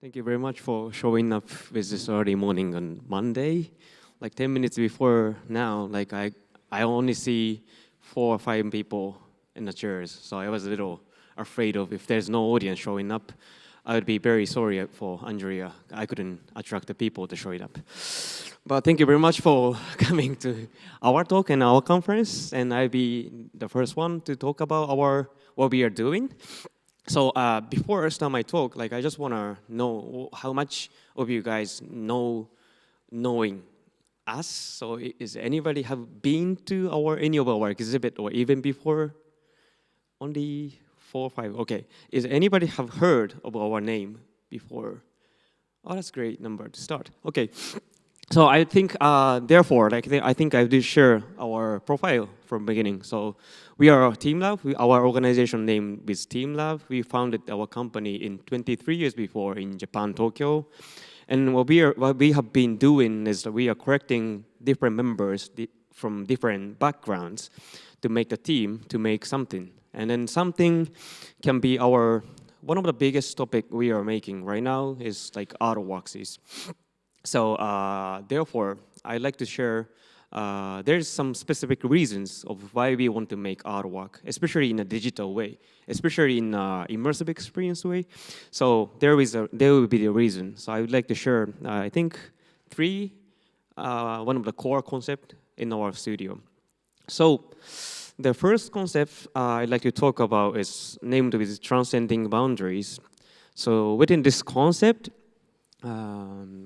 Thank you very much for showing up with this early morning on Monday. Like 10 minutes before now, like I only see 4 or 5 people in the chairs. So I was a little afraid of if there's no audience showing up, I would be very sorry for Andrea. I couldn't attract the people to show it up. But thank you very much for coming to our talk and our conference. And I'll be the first one to talk about what we are doing. So before I start my talk, like I just want to know how much of you guys knowing us. So is anybody have been to any of our exhibit or even before? Only 4 or 5. Okay. Is anybody have heard of our name before? Oh, that's a great number to start. Okay. So I think, therefore, like I think I did share our profile from beginning. So we are teamLab. Our organization name is teamLab. We founded our company in 23 years before in Japan, Tokyo. And what we have been doing is that we are collecting different members from different backgrounds to make the team, to make something. And then something can be one of the biggest topic we are making right now is like artworks. So therefore, I'd like to share there's some specific reasons of why we want to make artwork, especially in a digital way, especially in immersive experience way. So there will be the reason. So I would like to share, I think, 3, one of the core concept in our studio. So the first concept I'd like to talk about is named with transcending boundaries. So within this concept,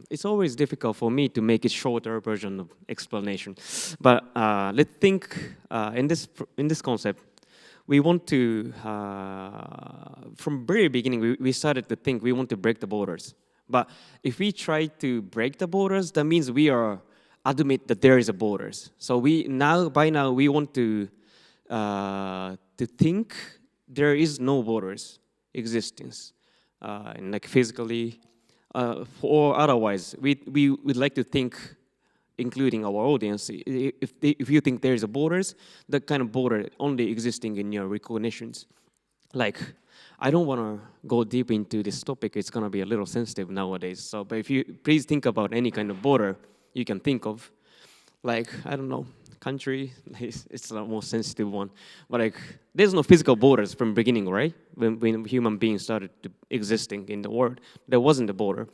it's always difficult for me to make a shorter version of explanation. But let's think in this concept, we want to, from very beginning, we started to think we want to break the borders. But if we try to break the borders, that means we are admit that there is a borders. So by now we want to think there is no borders existence, and like physically. Or otherwise, we would like to think, including our audience, if you think there is a borders, that kind of border only existing in your recognitions. Like, I don't want to go deep into this topic. It's going to be a little sensitive nowadays. So, but if you please think about any kind of border you can think of, like, I don't know, country, it's the most sensitive one. But like, there's no physical borders from beginning, right? When human beings started existing in the world, there wasn't a border.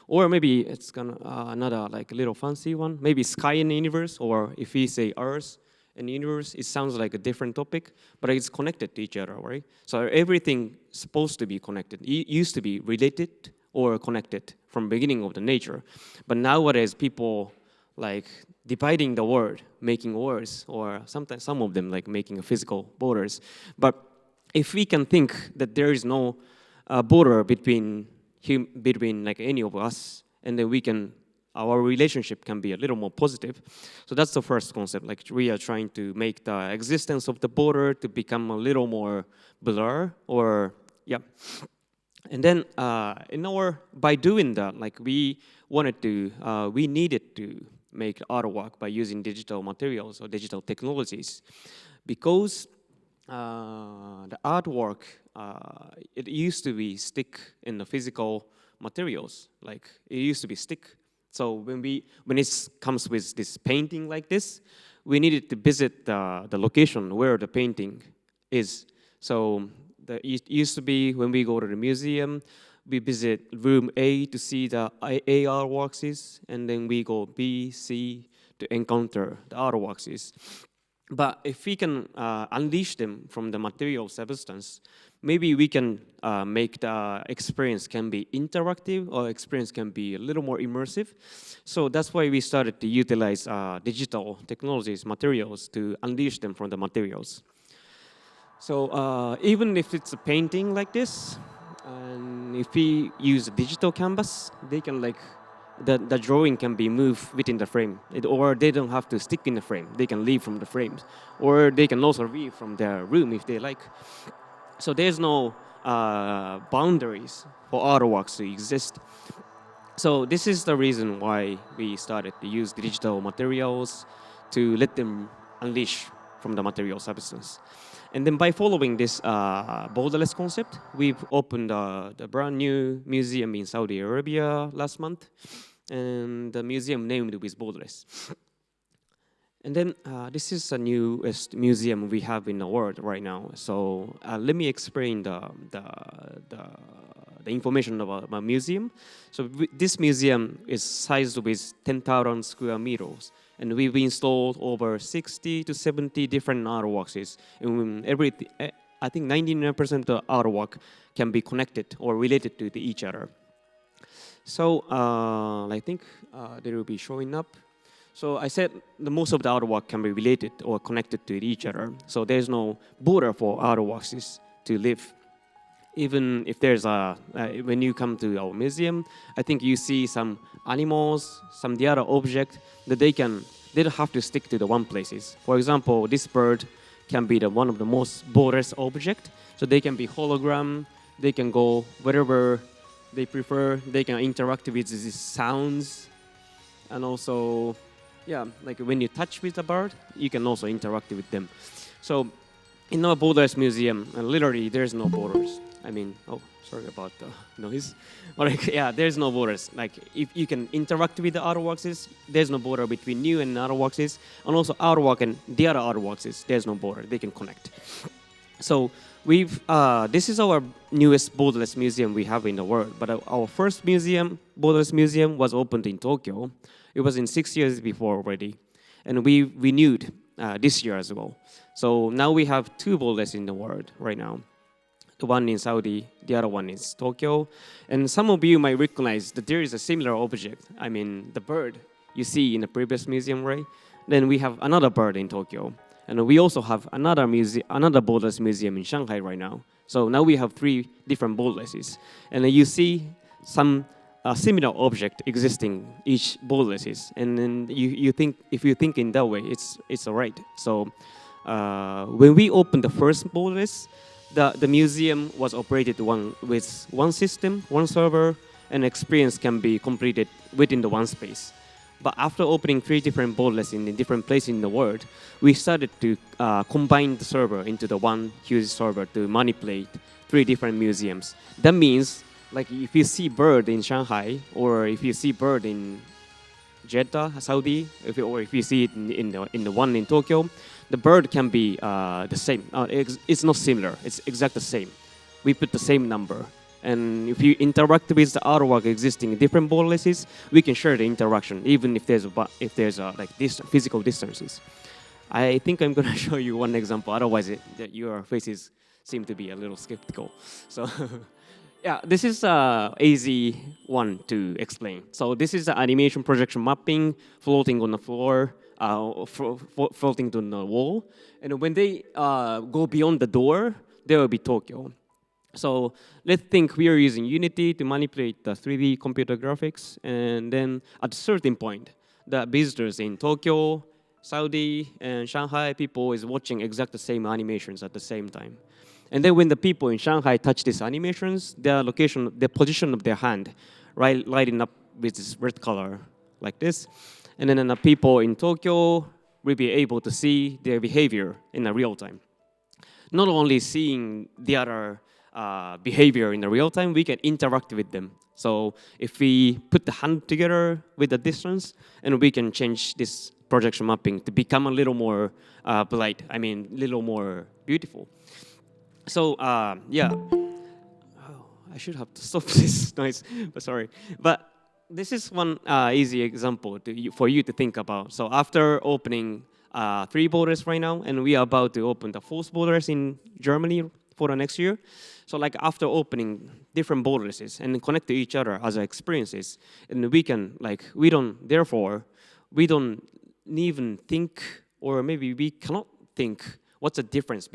Or maybe it's gonna another like little fancy one. Maybe sky and universe, or if we say Earth and universe, it sounds like a different topic, but it's connected to each other, right? So everything supposed to be connected. It used to be related or connected from beginning of the nature, but nowadays people like dividing the world, making wars, or sometimes some of them like making a physical borders. But if we can think that there is no border between like any of us, and then our relationship can be a little more positive. So that's the first concept. Like we are trying to make the existence of the border to become a little more blur, or yeah. And then by doing that, like we needed to make artwork by using digital materials or digital technologies, because the artwork, it used to be stick in the physical materials, like it used to be stick. So when it comes with this painting like this, we needed to visit the location where the painting is. So it used to be when we go to the museum, we visit room A to see the AR works, and then we go B, C to encounter the artworks. But if we can unleash them from the material substance, maybe we can make the experience can be interactive, or experience can be a little more immersive. So that's why we started to utilize digital technologies, materials, to unleash them from the materials. So even if it's a painting like this, and if we use a digital canvas, they can like, the drawing can be moved within the frame, or they don't have to stick in the frame. They can leave from the frames, or they can also leave from their room if they like. So there's no boundaries for artworks to exist. So this is the reason why we started to use digital materials to let them unleash from the material substance. And then by following this borderless concept, we've opened the brand new museum in Saudi Arabia last month, and the museum named with borderless. And then this is the newest museum we have in the world right now. So let me explain the information about my museum. So this museum is sized with 10,000 square meters. And we've installed over 60 to 70 different artworks. And I think 99% of the artwork can be connected or related to each other. So I think they will be showing up. So I said most of the artwork can be related or connected to each other. So there's no border for artworks to live. Even if there's when you come to our museum, I think you see some animals, some the other object that they don't have to stick to the one places. For example, this bird can be one of the most borderless object. So they can be hologram, they can go wherever they prefer, they can interact with these sounds, and also, yeah, like when you touch with a bird, you can also interact with them. So in our borderless museum, literally there's no borders. I mean, oh, sorry about the noise. But like, yeah, there's no borders. Like if you can interact with the artworks, there's no border between you and artworks, and also artwork and the other artworks, there's no border. They can connect. So this is our newest borderless museum we have in the world. But our first borderless museum was opened in Tokyo. It was in 6 years before already. And we renewed this year as well. So now we have 2 borderless in the world right now. The one in Saudi, the other one is Tokyo. And some of you might recognize that there is a similar object. I mean, the bird you see in the previous museum, right? Then we have another bird in Tokyo. And we also have another borderless museum in Shanghai right now. So now we have 3 different borderlesses. And you see some similar object existing each borderless. And then you think, if you think in that way, it's all right. So when we opened the first borderless, the museum was operated with one system, one server, and experience can be completed within the one space. But after opening 3 different borderless in different places in the world, we started to combine the server into the one huge server to manipulate 3 different museums. That means, like if you see bird in Shanghai, or if you see bird in Jeddah, Saudi, or if you see it in the one in Tokyo, the bird can be the same. It's not similar. It's exact the same. We put the same number. And if you interact with the artwork existing in different borderlesses, we can share the interaction, even if there's like physical distances. I think I'm going to show you one example. Otherwise, your faces seem to be a little skeptical. So, yeah, this is an easy one to explain. So this is the animation projection mapping floating on the floor, floating on the wall. And when they go beyond the door, there will be Tokyo. So let's think we are using Unity to manipulate the 3D computer graphics, and then at a certain point, the visitors in Tokyo, Saudi, and Shanghai people is watching exact the same animations at the same time. And then when the people in Shanghai touch these animations, the position of their hand, right, lighting up with this red color like this. And then the people in Tokyo will be able to see their behavior in a real time. Not only seeing the other behavior in the real time, we can interact with them. So if we put the hand together with the distance, and we can change this projection mapping to become a little more polite, a little more beautiful. So yeah, I should have to stop this noise, but sorry. But this is one easy example for you to think about. So after opening 3 borders right now, and we are about to open the 4th borders in Germany for the next year. So like after opening different borders and connect to each other as experiences, and we can we don't even think, or maybe we cannot think what's the difference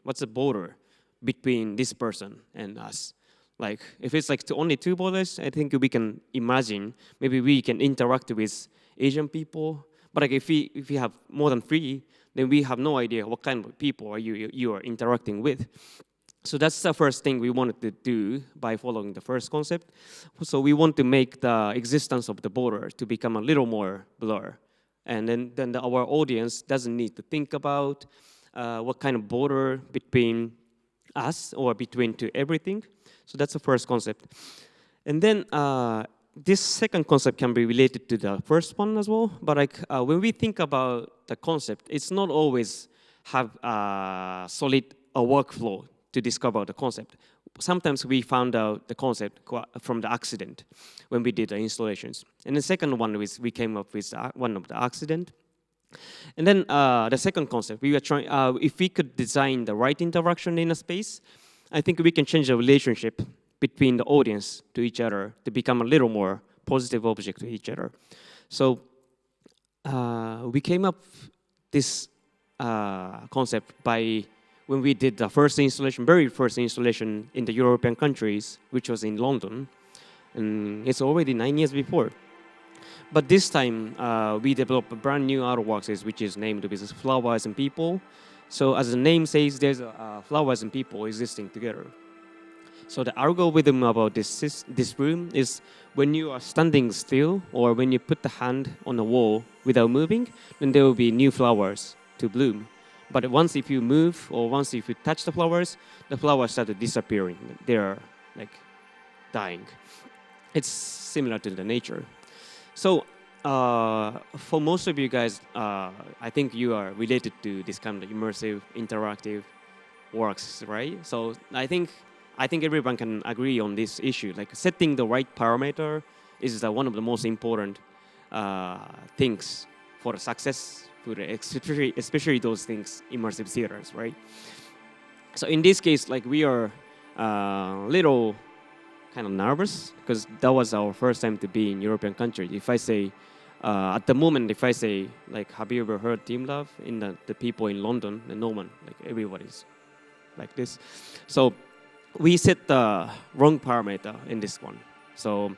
what's the border between this person and us. Like if it's only 2 borders, I think we can imagine maybe we can interact with Asian people. But if we have more than 3, then we have no idea what kind of people you are interacting with. So that's the first thing we wanted to do by following the first concept. So we want to make the existence of the border to become a little more blur. And then our audience doesn't need to think about what kind of border between us or between to everything. So that's the first concept. And then this second concept can be related to the first one as well. But like when we think about the concept, it's not always have a solid workflow to discover the concept. Sometimes we found out the concept from the accident when we did the installations. And the second one is we came up with one of the accident. And then the second concept, we were trying, if we could design the right interaction in a space, I think we can change the relationship between the audience to each other to become a little more positive object to each other. So we came up this concept by when we did the first installation, very first installation in the European countries, which was in London. And it's already 9 years before. But this time, we developed a brand new artworks, which is named as Flowers and People. So as the name says, there's flowers and people existing together. So the algorithm about this room is when you are standing still or when you put the hand on the wall without moving, then there will be new flowers to bloom. But once if you move or once if you touch the flowers start disappearing. They're like dying. It's similar to the nature. So for most of you guys, I think you are related to this kind of immersive, interactive works, right? So I think everyone can agree on this issue. Like setting the right parameter is one of the most important things for success, especially those things, immersive theaters, right? So in this case, like we are little kind of nervous because that was our first time to be in European country. If I say, at the moment, if I say, like, have you ever heard teamLab in the people in London? And no one, like everybody's like this. So we set the wrong parameter in this one. So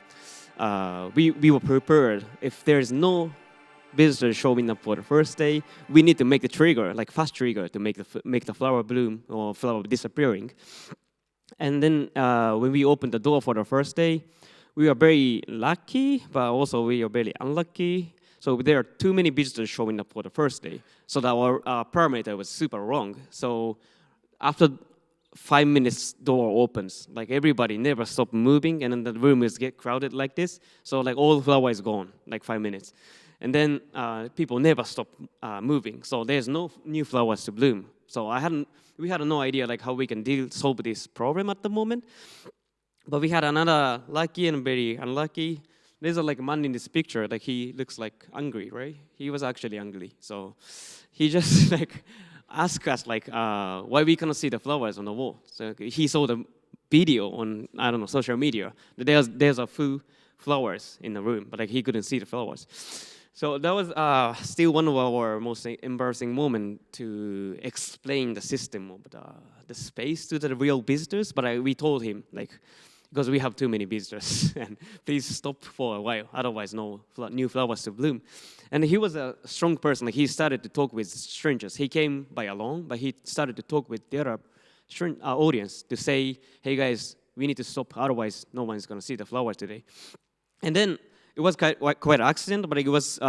we were prepared. If there's no visitors showing up for the first day, we need to make the trigger, like fast trigger, to make the flower bloom or flower disappearing. And then when we opened the door for the first day, we are very lucky, but also we are very unlucky. So there are too many visitors showing up for the first day. So that our parameter was super wrong. So after 5 minutes, door opens. Like everybody never stopped moving, and then the room is get crowded like this. So like all the flower is gone, like 5 minutes. And then people never stop moving. So there's no new flowers to bloom. So we had no idea like how we can solve this problem at the moment. But we had another lucky and very unlucky. There's like a man in this picture, like he looks like angry, right? He was actually angry. So he just like asked us like why we cannot see the flowers on the wall. So he saw the video on, I don't know, social media. There's a few flowers in the room, but like he couldn't see the flowers. So that was still one of our most embarrassing moments to explain the system of the space to the real visitors. But we told him, like, because we have too many visitors, and please stop for a while, otherwise no new flowers to bloom. And he was a strong person. Like he started to talk with strangers. He came by alone, but he started to talk with the other audience to say, hey guys, we need to stop, otherwise no one's going to see the flowers today. And then it was quite an accident, but it was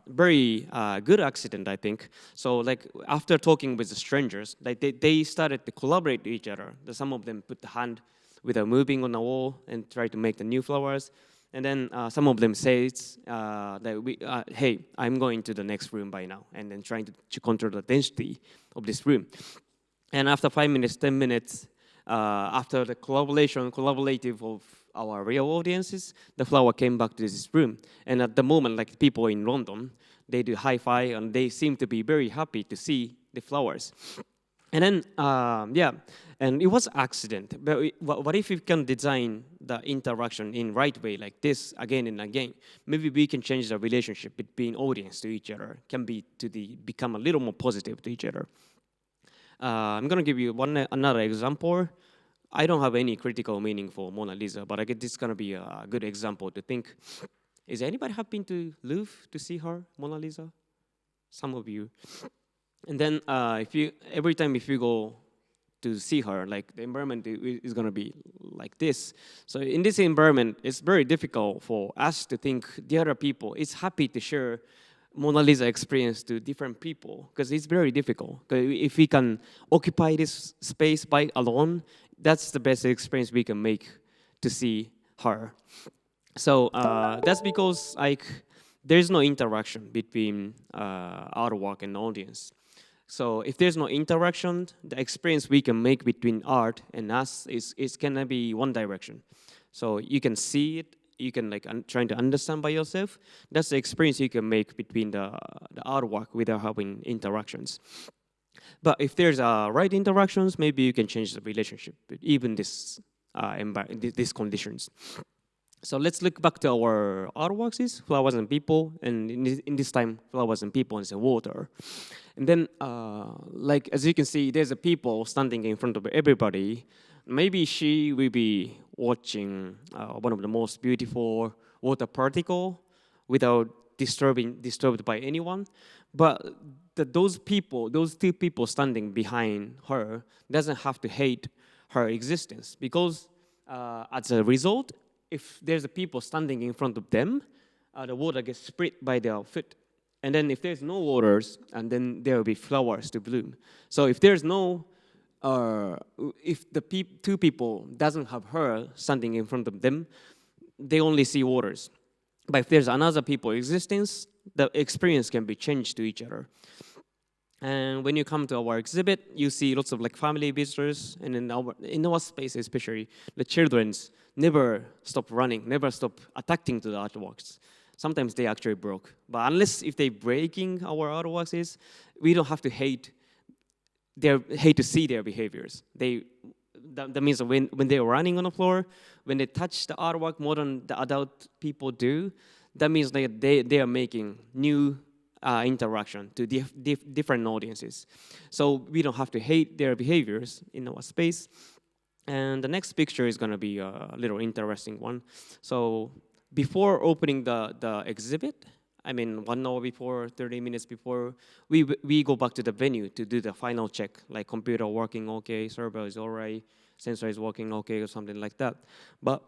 very good accident, I think. So like after talking with the strangers, like they started to collaborate with each other. Some of them put the hand without moving on the wall and try to make the new flowers. And then some of them says that hey, I'm going to the next room by now, and then trying to control the density of this room. And after 5 minutes, 10 minutes, after the collaborative of our real audiences, the flower came back to this room. And at the moment, like people in London, they do hi-fi and they seem to be very happy to see the flowers. And then, and it was accident. But what if we can design the interaction in right way, like this again and again? Maybe we can change the relationship between audience to each other, can be become a little more positive to each other. I'm gonna give you another example. I don't have any critical meaning for Mona Lisa, but I guess this is gonna be a good example to think. Is anybody have been to Louvre to see her, Mona Lisa? Some of you. And then every time if you go to see her, like the environment is gonna be like this. So in this environment, it's very difficult for us to think the other people is happy to share Mona Lisa experience to different people, because it's very difficult. 'Cause if we can occupy this space by alone, that's the best experience we can make to see her. So that's because like there's no interaction between artwork and audience. So if there's no interaction, the experience we can make between art and us is gonna be one direction. So you can see it, you can like trying to understand by yourself. That's the experience you can make between the artwork without having interactions. But if there's right interactions, maybe you can change the relationship, even these conditions. So let's look back to our artworks, is flowers and people, and in this time, flowers and people and water. And then, like as you can see, there's a people standing in front of everybody. Maybe she will be watching one of the most beautiful water particle without disturbed by anyone. But those two people standing behind her doesn't have to hate her existence, because as a result, if there's a people standing in front of them, the water gets spread by their foot. And then if there's no waters, and then there will be flowers to bloom. So if there's no, if the two people doesn't have her standing in front of them, they only see waters. But if there's another people existence, the experience can be changed to each other. And when you come to our exhibit, you see lots of like family visitors, and in our space especially, the children's never stop running, never stop attacking to the artworks. Sometimes they actually broke. But unless if they breaking our artworks, we don't have to hate to see their behaviors. That means when they're running on the floor, when they touch the artwork more than the adult people do, that means they are making new interaction to different audiences. So we don't have to hate their behaviors in our space. And the next picture is going to be a little interesting one. So before opening the exhibit, I mean 1 hour before, 30 minutes before, we go back to the venue to do the final check, like computer working okay, server is all right, sensor is working okay, or something like that. But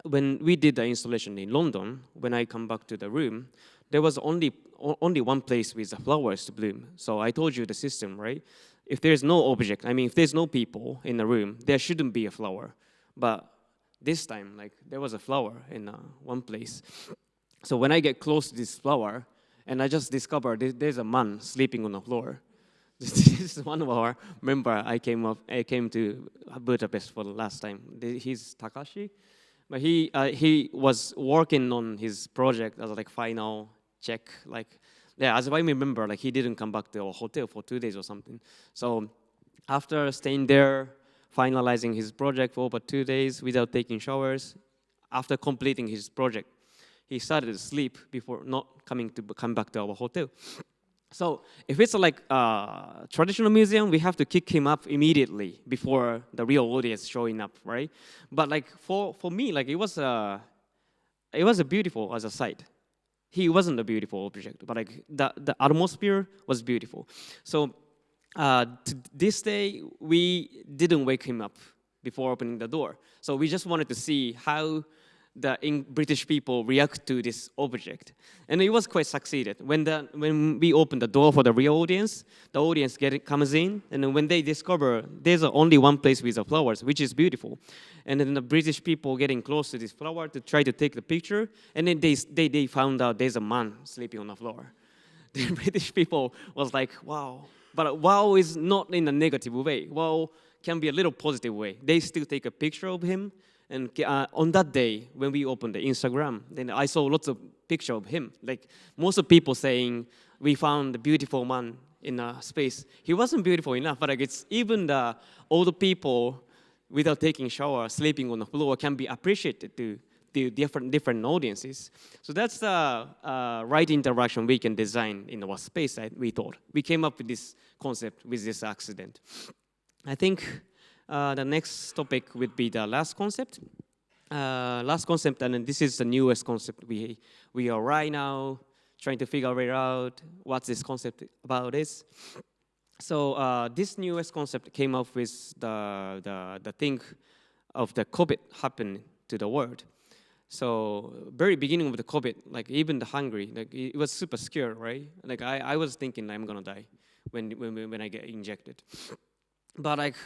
when we did the installation in London, when I come back to the room, there was only one place with the flowers to bloom. So I told you the system, right? If there's no object, I mean, if there's no people in the room, there shouldn't be a flower. But this time, like, there was a flower in one place. So when I get close to this flower, and I just discovered there's a man sleeping on the floor. This is one of our member. I came to Budapest for the last time. He's Takeshi, but he was working on his project as like final check. Like, yeah, as I remember, like he didn't come back to our hotel for 2 days or something. So after staying there, finalizing his project for over 2 days without taking showers, after completing his project, he started to sleep before not come back to our hotel. So if it's like a traditional museum, we have to kick him up immediately before the real audience showing up, right? But like for me, like it was a beautiful as a sight. He wasn't a beautiful object, but like the atmosphere was beautiful. So to this day, we didn't wake him up before opening the door. So we just wanted to see how the British people react to this object. And it was quite succeeded. When we opened the door for the real audience, the audience comes in, and then when they discover there's only one place with the flowers, which is beautiful. And then the British people getting close to this flower to try to take the picture, and then they found out there's a man sleeping on the floor. The British people was like, wow. But wow is not in a negative way. Wow can be a little positive way. They still take a picture of him. And on that day, when we opened the Instagram, then I saw lots of pictures of him. Like most of people saying, we found a beautiful man in a space. He wasn't beautiful enough, but like it's even the older people without taking shower, sleeping on the floor can be appreciated to different audiences. So that's the right interaction we can design in our space, we thought. We came up with this concept with this accident. I think the next topic would be the last concept. And this is the newest concept we are right now trying to figure it out. What's this concept about is? So this newest concept came up with the thing of the COVID happening to the world. So very beginning of the COVID, like even the hungry, like it was super scared, right? Like I was thinking I'm gonna die when I get injected. But like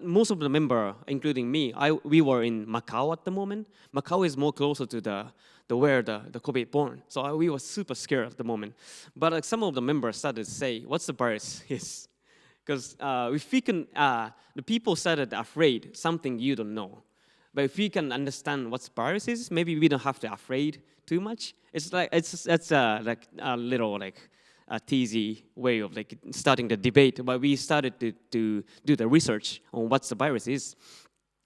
most of the member, including me, we were in Macau at the moment. Macau is more closer to the where the COVID born. So we were super scared at the moment. But like some of the members started to say, "What's the virus is?" Because if we can, the people started afraid something you don't know. But if we can understand what virus is, maybe we don't have to afraid too much. It's like that's like a little like a teasy way of like starting the debate. But we started to do the research on what the virus is,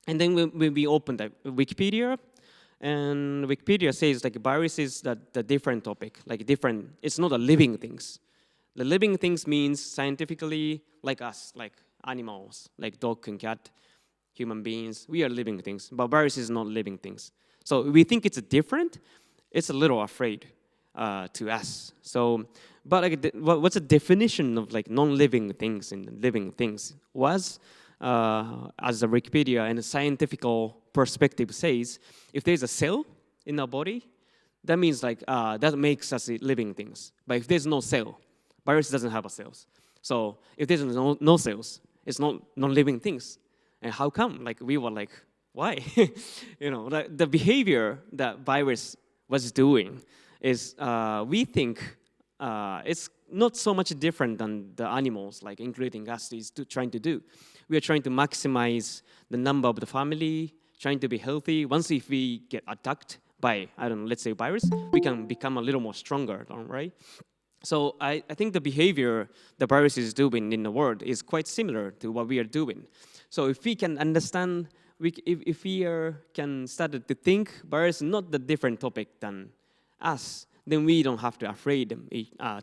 and then when we opened the Wikipedia, and Wikipedia says like virus is the different topic, like different. It's not a living things. The living things means scientifically like us, like animals, like dog and cat. Human beings, we are living things, but virus is not living things. So we think it's different. It's a little afraid to us. So, but like, what's the definition of like non-living things and living things? Was as the Wikipedia and the scientific perspective says, if there's a cell in our body, that means like that makes us living things. But if there's no cell, virus doesn't have a cells. So if there's no cells, it's not non-living things. And how come? Like we were like, why? You know, the behavior that virus was doing is we think it's not so much different than the animals, like including us, is trying to do. We are trying to maximize the number of the family, trying to be healthy. Once if we get attacked by, I don't know, let's say virus, we can become a little more stronger, right? So I think the behavior the virus is doing in the world is quite similar to what we are doing. So if we can understand, if we can start to think virus is not the different topic than us, then we don't have to afraid them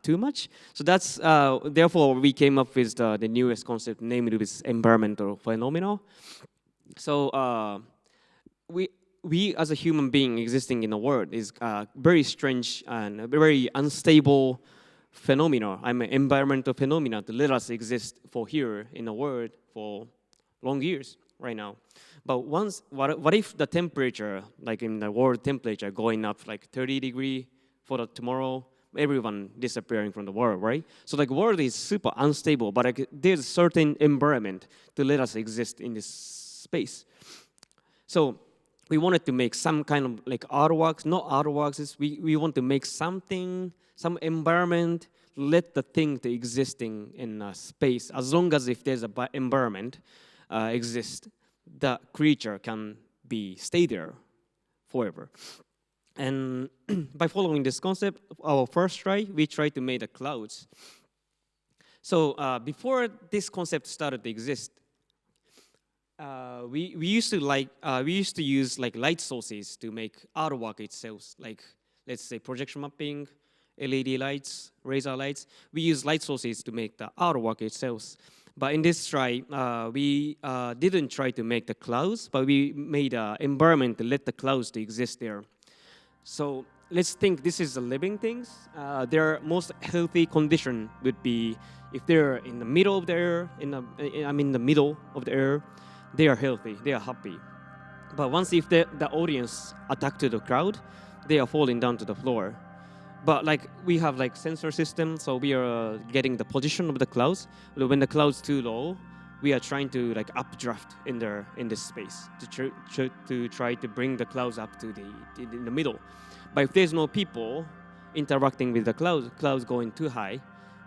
too much. So that's, therefore we came up with the newest concept, namely with environmental phenomena. So we as a human being existing in the world is very strange and very unstable phenomena. I mean, environmental phenomena to let us exist for here in the world for long years right now. But once, what if the temperature, like in the world temperature, going up like 30 degrees for the tomorrow, everyone disappearing from the world, right? So like world is super unstable, but like there's a certain environment to let us exist in this space. So we wanted to make some kind of like artworks, not artworks, we want to make something, some environment, let the thing to existing in a space. As long as if there's a environment exist, the creature can stay there forever. And by following this concept, our first try, we tried to make the clouds. So before this concept started to exist, we used to use like light sources to make artwork itself, like let's say projection mapping, LED lights, laser lights. We use light sources to make the artwork itself. But in this try, we didn't try to make the clouds, but we made an environment to let the clouds to exist there. So let's think this is the living things. Their most healthy condition would be if they're in the middle of the air, the middle of the air, they are healthy, they are happy. But once if the audience attack to the crowd, they are falling down to the floor. But like we have like sensor system, so we are getting the position of the clouds. When the cloud's too low, we are trying to like updraft in this space to try to bring the clouds up to in the middle. But if there's no people interacting with the clouds going too high,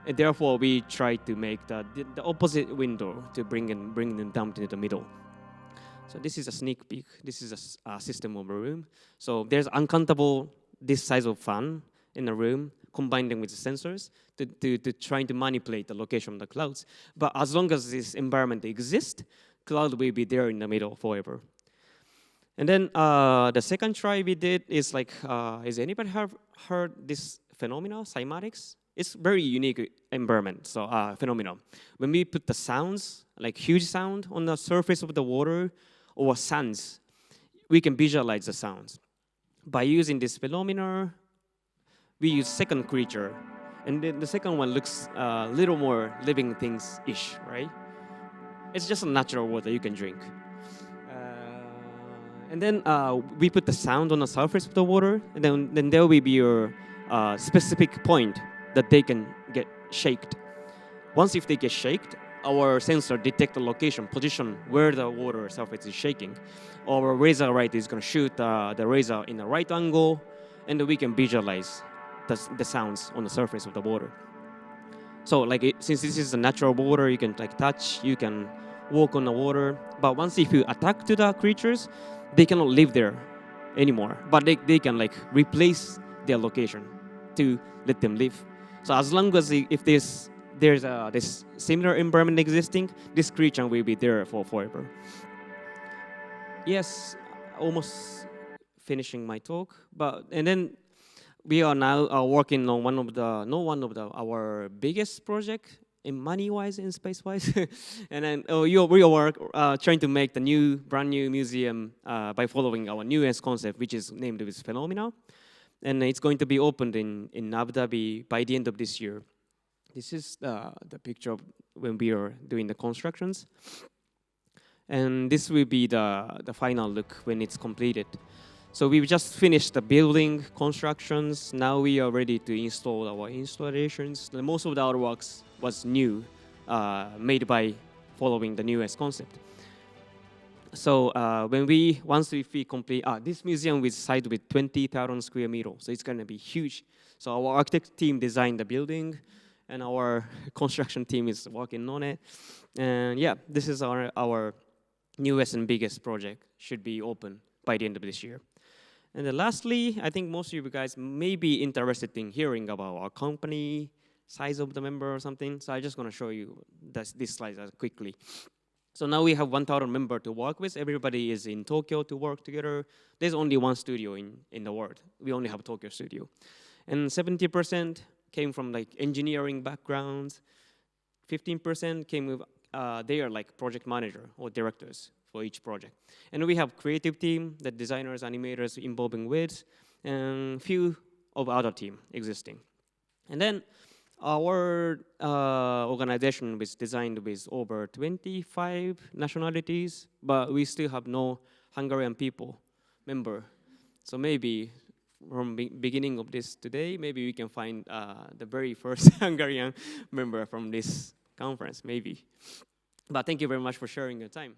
and therefore we try to make the opposite window to bring them down to the middle. So this is a sneak peek. This is a system of a room. So there's uncountable this size of fan in the room, combining with the sensors to trying to manipulate the location of the clouds. But as long as this environment exists, cloud will be there in the middle forever. And then the second try we did is like, has anybody heard this phenomenon, cymatics? It's very unique environment, so phenomenon. When we put the sounds, like huge sound on the surface of the water or sands, we can visualize the sounds. By using this phenomenon, we use second creature, and then the second one looks a little more living things-ish, right? It's just a natural water you can drink. And then we put the sound on the surface of the water, and then there will be your specific point that they can get shaked. Once if they get shaked, our sensor detect the location, position where the water surface is shaking. Our laser light is going to shoot the laser in the right angle, and we can visualize the sounds on the surface of the water. So since this is a natural water, you can touch, you can walk on the water. But once if you attack to the creatures, they cannot live there anymore. But they can replace their location to let them live. So as long as if there's this similar environment existing, this creature will be there for forever. Yes, almost finishing my talk. And then we are now working on our biggest project in money-wise and space-wise. And then we are trying to make the brand new museum by following our newest concept, which is named as Phenomena. And it's going to be opened in Abu Dhabi by the end of this year. This is the picture of when we are doing the constructions. And this will be the final look when it's completed. So we've just finished the building constructions. Now we are ready to install our installations. Most of the artworks was new, made by following the newest concept. So once we complete, this museum is site with 20,000 square meters. So it's going to be huge. So our architect team designed the building, and our construction team is working on it. And yeah, this is our newest and biggest project. Should be open by the end of this year. And then lastly, I think most of you guys may be interested in hearing about our company, size of the member or something. So I'm just going to show you this slide quickly. So now we have 1,000 members to work with. Everybody is in Tokyo to work together. There's only one studio in the world. We only have Tokyo studio. And 70% came from engineering backgrounds. 15% came with, they are project manager or directors for each project. And we have creative team, the designers, animators involving with, and few of other team existing. And then our organization was designed with over 25 nationalities, but we still have no Hungarian people member. So maybe from beginning of this today, maybe we can find the very first Hungarian member from this conference, maybe. But thank you very much for sharing your time.